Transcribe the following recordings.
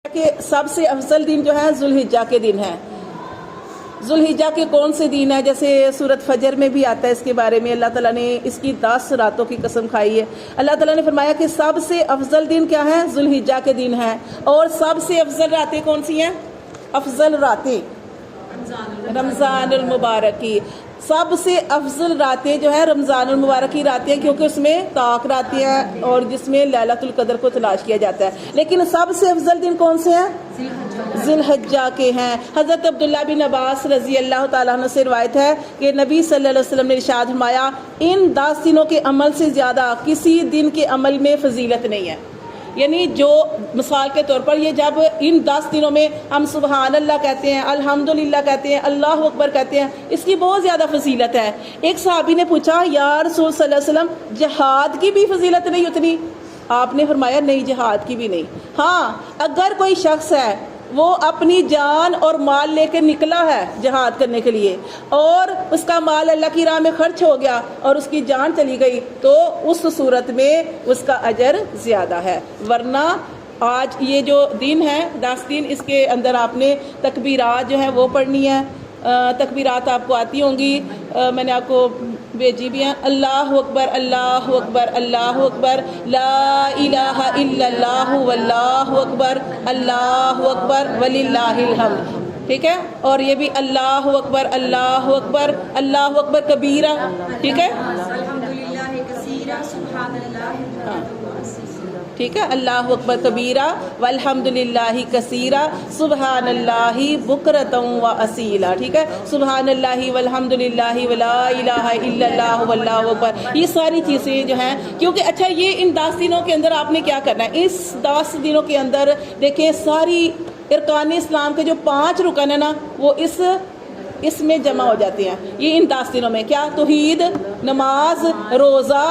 کہ سب سے افضل دن جو ہے ذوالحجہ کے دن ہے۔ ذوالحجہ کے کون سے دن ہے؟ جیسے سورۃ فجر میں بھی آتا ہے اس کے بارے میں، اللہ تعالیٰ نے اس کی 10 راتوں کی قسم کھائی ہے۔ اللہ تعالیٰ نے فرمایا کہ سب سے افضل دن کیا ہے؟ ذوالحجہ کے دن ہے۔ اور سب سے افضل راتیں کون سی ہیں؟ افضل راتیں رمضان المبارک کی، سب سے افضل راتیں جو ہے رمضان المبارک کی راتیں، کیونکہ اس میں طاق راتیں ہیں اور جس میں لیلۃ القدر کو تلاش کیا جاتا ہے۔ لیکن سب سے افضل دن کون سے ہیں؟ ذی الحجہ کے ہیں۔ حضرت عبداللہ بن عباس رضی اللہ تعالیٰ عنہ سے روایت ہے کہ نبی صلی اللہ علیہ وسلم نے ارشاد فرمایا، ان 10 دنوں کے عمل سے زیادہ کسی دن کے عمل میں فضیلت نہیں ہے۔ یعنی جو مثال کے طور پر یہ جب ان 10 دنوں میں ہم سبحان اللہ کہتے ہیں، الحمدللہ کہتے ہیں، اللہ اکبر کہتے ہیں، اس کی بہت زیادہ فضیلت ہے۔ ایک صحابی نے پوچھا، یا رسول صلی اللہ علیہ وسلم جہاد کی بھی فضیلت نہیں اتنی؟ آپ نے فرمایا نہیں، جہاد کی بھی نہیں۔ ہاں، اگر کوئی شخص ہے وہ اپنی جان اور مال لے کے نکلا ہے جہاد کرنے کے لیے اور اس کا مال اللہ کی راہ میں خرچ ہو گیا اور اس کی جان چلی گئی، تو اس صورت میں اس کا اجر زیادہ ہے۔ ورنہ آج یہ جو دن ہے 10 دن، اس کے اندر آپ نے تکبیرات جو ہے وہ پڑھنی ہے۔ تکبیرات آپ کو آتی ہوں گی، میں نے آپ کو بھیجی بھی ہیں۔ اللہ اکبر، اللہ اکبر، اللہ اکبر، لا الہ الا اللہ واللہ اکبر، اللہ اکبر وللہ الحمد، ٹھیک ہے؟ اور یہ بھی اللہ اکبر، اللہ اکبر، اللہ اکبر کبیرہ، ٹھیک ہے؟ ٹھیک ہے، اللہ اکبر کبیرہ والحمد للہ کثیرہ سبحان اللہ بکرۃ و اصیلا، ٹھیک ہے؟ سبحان اللہ والحمد للہ ولا الہ الا اللہ واللہ اکبر، یہ ساری چیزیں جو ہیں، کیونکہ اچھا یہ ان 10 دنوں کے اندر آپ نے کیا کرنا ہے؟ اس 10 دنوں کے اندر دیکھیں ساری ارکان اسلام کے جو 5 رکن ہیں نا، وہ اس میں جمع ہو جاتے ہیں۔ یہ ان 10 دنوں میں کیا؟ توحید، نماز، روزہ،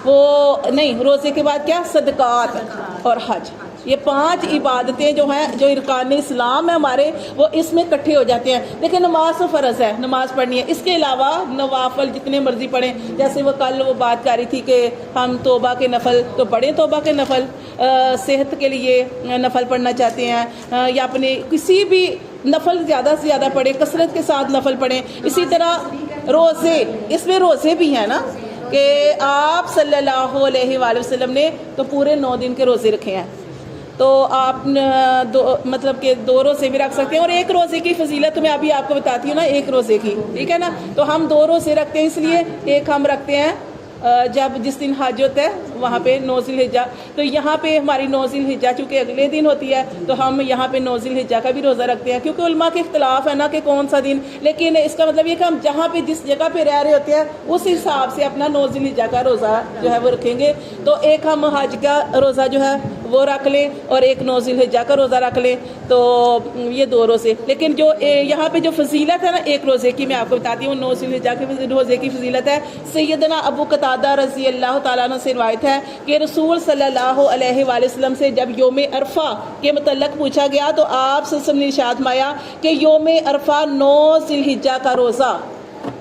وہ نہیں، روزے کے بعد کیا؟ صدقات اور حج۔ یہ 5 عبادتیں جو ہیں، جو ارکان اسلام ہیں ہمارے، وہ اس میں اکٹھے ہو جاتے ہیں۔ لیکن نماز تو فرض ہے، نماز پڑھنی ہے۔ اس کے علاوہ نوافل جتنے مرضی پڑھیں، جیسے وہ کل وہ بات کر رہی تھی کہ ہم توبہ کے نفل تو پڑھیں، توبہ کے نفل، صحت کے لیے نفل پڑھنا چاہتے ہیں، یا اپنے کسی بھی نفل زیادہ سے زیادہ پڑھیں، کثرت کے ساتھ نفل پڑھیں۔ اسی طرح روزے، اس میں روزے بھی ہیں نا، کہ آپ صلی اللہ علیہ وآلہ وسلم نے تو پورے 9 دن کے روزے رکھے ہیں، تو آپ مطلب کہ 2 روزے بھی رکھ سکتے ہیں۔ اور ایک روزے کی فضیلت میں ابھی آپ کو بتاتی ہوں نا، ایک روزے کی، ٹھیک ہے نا؟ تو ہم 2 روزے رکھتے ہیں، اس لیے ایک ہم رکھتے ہیں جب جس دن حج ہوتا ہے وہاں پہ 9 ذی الحجہ، تو یہاں پہ ہماری 9 ذی الحجہ چونکہ اگلے دن ہوتی ہے، تو ہم یہاں پہ 9 ذی الحجہ کا بھی روزہ رکھتے ہیں، کیونکہ علماء کے اختلاف ہے نا کہ کون سا دن، لیکن اس کا مطلب یہ کہ ہم جہاں پہ جس جگہ پہ رہ رہے ہوتے ہیں اس حساب سے اپنا 9 ذی الحجہ کا روزہ جو ہے وہ رکھیں گے۔ تو ایک ہم حج کا روزہ جو ہے وہ رکھ لیں اور ایک 9 ذی الحجہ کا روزہ رکھ لیں، تو یہ 2 روزے۔ لیکن جو یہاں پہ جو فضیلت ہے نا ایک روزے کی، میں آپ کو بتاتی ہوں 9 ذی الحجہ کے روزے کی فضیلت ہے۔ سیدنا ابو قتادہ رضی اللہ تعالیٰ عنہ سے روایت ہے کہ رسول صلی اللہ علیہ وآلہ وسلم سے جب یوم عرفہ کے متعلق پوچھا گیا تو آپ صلی اللہ علیہ وسلم نے ارشاد فرمایا کہ یوم عرفہ 9 ذی الحجہ کا روزہ،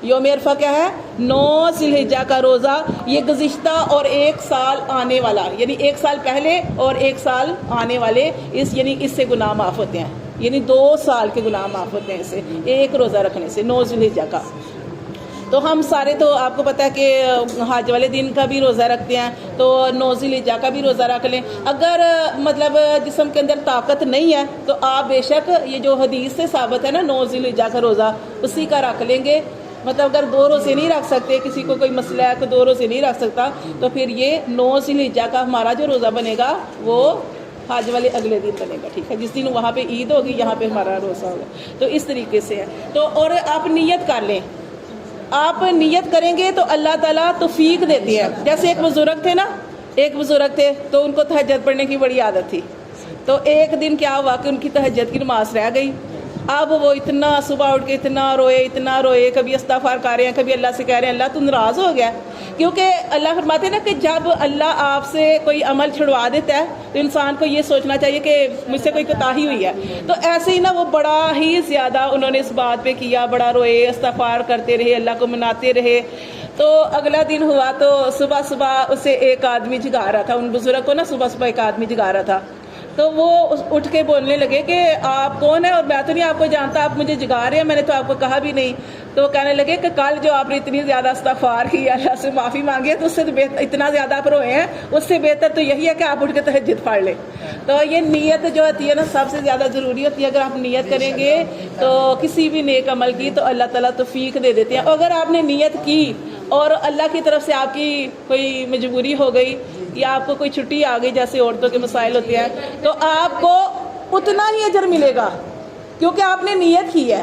یوم عرفہ کیا ہے؟ 9 ذی الحجہ کا روزہ، یہ گزشتہ اور 1 سال آنے والا، یعنی 1 سال پہلے اور 1 سال آنے والے، یعنی اس سے گناہ معاف ہوتے ہیں، یعنی 2 سال کے گناہ معاف ہوتے ہیں اس سے، ایک روزہ رکھنے سے 9 ذی الحجہ کا۔ تو ہم سارے تو آپ کو پتہ ہے کہ حج والے دن کا بھی روزہ رکھتے ہیں، تو 9 ذی الحجہ کا بھی روزہ رکھ لیں۔ اگر مطلب جسم کے اندر طاقت نہیں ہے تو آپ بے شک یہ جو حدیث سے ثابت ہے نا 9 ذی الحجہ کا روزہ، اسی کا رکھ لیں گے۔ مطلب اگر 2 روزے نہیں رکھ سکتے، کسی کو کوئی مسئلہ ہے کہ 2 روزے نہیں رکھ سکتا، تو پھر یہ 9 ذی الحجہ کا ہمارا جو روزہ بنے گا وہ حج والے اگلے دن بنے گا، ٹھیک ہے؟ جس دن وہاں پہ عید ہوگی یہاں پہ ہمارا روزہ ہوگا، تو اس طریقے سے ہے۔ تو اور آپ نیت کر لیں، آپ نیت کریں گے تو اللہ تعالیٰ توفیق دیتی ہے۔ جیسے ایک بزرگ تھے نا، ایک بزرگ تھے تو ان کو تہجد پڑھنے کی بڑی عادت تھی، تو ایک دن کیا ہوا کہ ان کی تہجد کی نماز رہ گئی۔ اب وہ اتنا صبح اٹھ کے اتنا روئے، کبھی استغفار کر رہے ہیں، کبھی اللہ سے کہہ رہے ہیں اللہ تو ناراض ہو گیا، کیونکہ اللہ فرماتے ہیں نا کہ جب اللہ آپ سے کوئی عمل چھڑوا دیتا ہے تو انسان کو یہ سوچنا چاہیے کہ مجھ سے کوئی کوتاہی ہوئی ہے۔ تو ایسے ہی نا وہ بڑا ہی زیادہ انہوں نے اس بات پہ کیا، بڑا روئے، استغفار کرتے رہے، اللہ کو مناتے رہے۔ تو اگلا دن ہوا تو صبح اسے ایک آدمی جگا رہا تھا، ان بزرگ کو نا صبح ایک آدمی جگا رہا تھا، تو وہ اٹھ کے بولنے لگے کہ آپ کون ہیں اور میں تو نہیں آپ کو جانتا, آپ مجھے جگا رہے ہیں, میں نے تو آپ کو کہا بھی نہیں. تو کہنے لگے کہ کل جو آپ نے اتنی زیادہ استغفار کی, اللہ سے معافی مانگی ہے, تو اس سے اتنا زیادہ آپ روئے ہیں, اس سے بہتر تو یہی ہے کہ آپ اٹھ کے تہجد پڑھ لیں. تو یہ نیت جو ہوتی ہے نا سب سے زیادہ ضروری ہوتی ہے. اگر آپ نیت کریں گے تو کسی بھی نیک عمل کی تو اللہ تعالیٰ توفیق دے دیتے ہیں. اگر آپ نے نیت کی اور اللہ کی طرف سے آپ کی کوئی مجبوری ہو گئی یا آپ کو کوئی چھٹی آ گئی, جیسے عورتوں کے مسائل ہوتے ہیں, تو آپ کو اتنا ہی اجر ملے گا کیونکہ آپ نے نیت کی ہے.